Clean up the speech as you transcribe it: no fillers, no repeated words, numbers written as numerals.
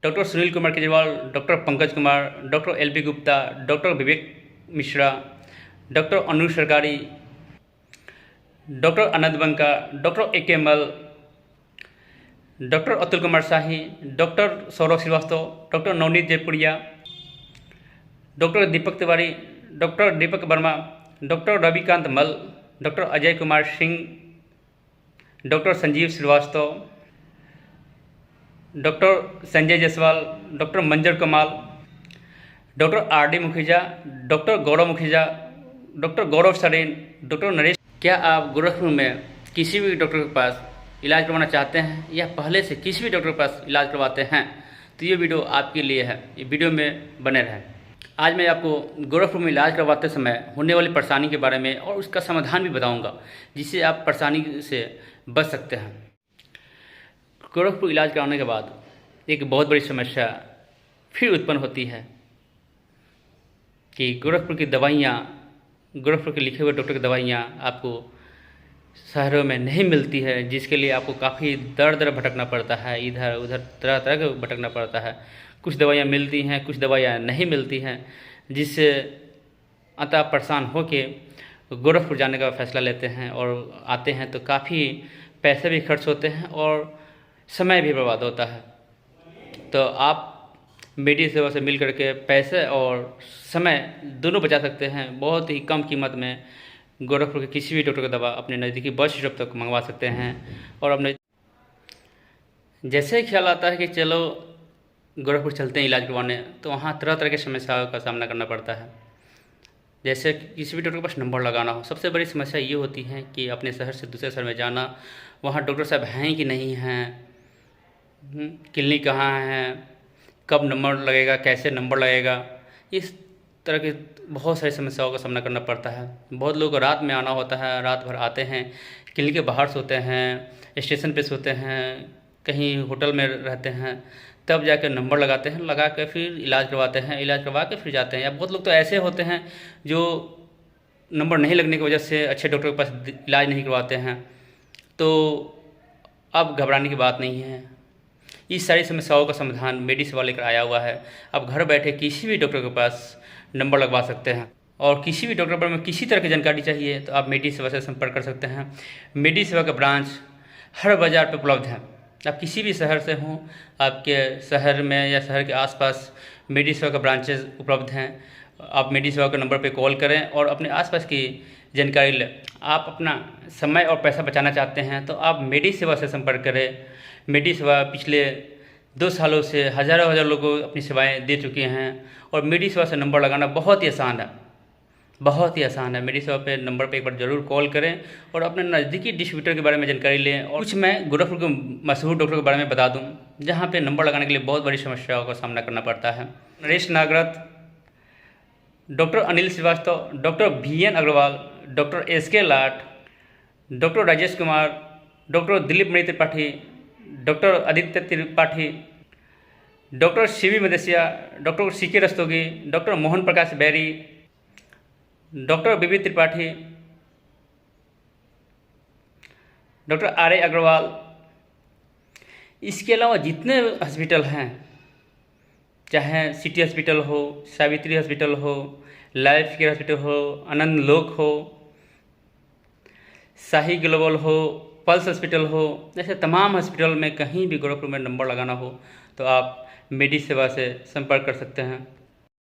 Doctor Sunil Kumar Kejriwal, doctor Pankaj Kumar, doctor L B. Gupta, doctor Vivek Mishra, doctor Anu Sarkari, doctor Anand Banka, doctor A K. Mal, doctor Atul Kumar Shahi, doctor Saurabh Srivastava, doctor Navneet Jaipuria, doctor Deepak Tiwari, doctor Deepak Verma, doctor Ravikant Mal, doctor Ajay Kumar Singh, doctor Sanjeev Srivastava, doctor Sanjay Jaiswal, doctor Manzar Kamal, doctor R D. Mukheja, doctor Gaurav Mukheja, doctor Gaurav Soren, doctor Naresh. क्या आप गोरखपुर में किसी भी doctor के पास इलाज करवाना चाहते हैं या पहले से किसी भी डॉक्टर के पास इलाज करवाते हैं तो ये वीडियो आपके लिए है। ये वीडियो में बने रहें। आज मैं आपको गोरखपुर में इलाज करवाते समय होने वाली परेशानी के बारे में और उसका समाधान भी बताऊंगा, जिससे आप परेशानी से बच सकते हैं। गोरखपुर इलाज कराने के बाद एक बहुत बड़ी समस्या फिर उत्पन्न होती है कि गोरखपुर की दवाइयाँ, गोरखपुर के लिखे हुए डॉक्टर की दवाइयाँ आपको शहरों में नहीं मिलती है, जिसके लिए आपको काफ़ी दर दर भटकना पड़ता है, इधर उधर तरह तरह के भटकना पड़ता है। कुछ दवाइयाँ मिलती हैं, कुछ दवाइयाँ नहीं मिलती हैं, जिससे अतः परेशान होके गोरखपुर जाने का फैसला लेते हैं और आते हैं तो काफ़ी पैसे भी खर्च होते हैं और समय भी बर्बाद होता है। तो आप मेडी सेवा से मिल करके पैसे और समय दोनों बचा सकते हैं। बहुत ही कम कीमत में गोरखपुर के किसी भी डॉक्टर की दवा अपने नज़दीकी बस स्टॉप तक मंगवा सकते हैं। और अपने जैसे ख्याल आता है कि चलो गोरखपुर चलते हैं इलाज करवाने, तो वहाँ तरह तरह की समस्याओं का सामना करना पड़ता है। जैसे किसी भी डॉक्टर के पास नंबर लगाना हो, सबसे बड़ी समस्या ये होती है कि अपने शहर से दूसरे शहर में जाना, वहाँ डॉक्टर साहब हैं कि नहीं हैं, क्लिनिक कहाँ है, कब नंबर लगेगा, कैसे नंबर लगेगा, इस तरह की बहुत सारी समस्याओं का सामना करना पड़ता है। बहुत लोग को रात में आना होता है, रात भर आते हैं, क्लिनिक के बाहर सोते हैं, स्टेशन पे सोते हैं, कहीं होटल में रहते हैं, तब जाकर नंबर लगाते हैं, लगा कर फिर इलाज करवाते हैं, इलाज करवा के फिर जाते हैं। या बहुत लोग तो ऐसे होते हैं जो नंबर नहीं लगने की वजह से अच्छे डॉक्टर के पास इलाज नहीं करवाते हैं। तो अब घबराने की बात नहीं है, इस सारी समस्याओं का समाधान मेडी सेवा लेकर आया हुआ है। आप घर बैठे किसी भी डॉक्टर के पास नंबर लगवा सकते हैं और किसी भी डॉक्टर पर में किसी तरह की जानकारी चाहिए तो आप मेडी सेवा से संपर्क कर सकते हैं। मेडी सेवा का ब्रांच हर बाज़ार पर उपलब्ध है। आप किसी भी शहर से हों, आपके शहर में या शहर के आसपास मेडी सेवा का ब्रांचेज उपलब्ध हैं। आप मेडी सेवा के नंबर पर कॉल करें और अपने आसपास की जानकारी लें। आप अपना समय और पैसा बचाना चाहते हैं तो आप मेडी सेवा से संपर्क करें। मेडी सेवा पिछले 2 सालों से हज़ारों लोगों को अपनी सेवाएं दे चुके हैं और मेडी सेवा से नंबर लगाना बहुत ही आसान है, बहुत ही आसान है। मेडी सेवा पे नंबर पे एक बार ज़रूर कॉल करें और अपने नज़दीकी डिस्ट्रीब्यूटर के बारे में जानकारी लें। और कुछ मैं गोरखपुर के मशहूर डॉक्टर के बारे में बता दूं, जहां पे नंबर लगाने के लिए बहुत बड़ी समस्याओं का सामना करना पड़ता है। Naresh Nagrath, doctor Anil Shrivastava, doctor V.N. Agarwal, doctor S.K. Lat, doctor Rajesh Kumar, doctor Dilip Mani Tripathi, doctor Aditya Tripathi, doctor C.V. Madesiya, doctor C.K. Rastogi, doctor Mohan Prakash Bairi, doctor B.B. Tripathi, doctor R.A. Agarwal. इसके अलावा जितने हॉस्पिटल हैं, चाहे सिटी हॉस्पिटल हो, सावित्री हॉस्पिटल हो, लाइफ केयर हॉस्पिटल हो, आनंद लोक हो, शाही ग्लोबल हो, पल्स हॉस्पिटल हो, जैसे तमाम हॉस्पिटल में कहीं भी गोरखपुर में नंबर लगाना हो तो आप मेडी सेवा से संपर्क कर सकते हैं।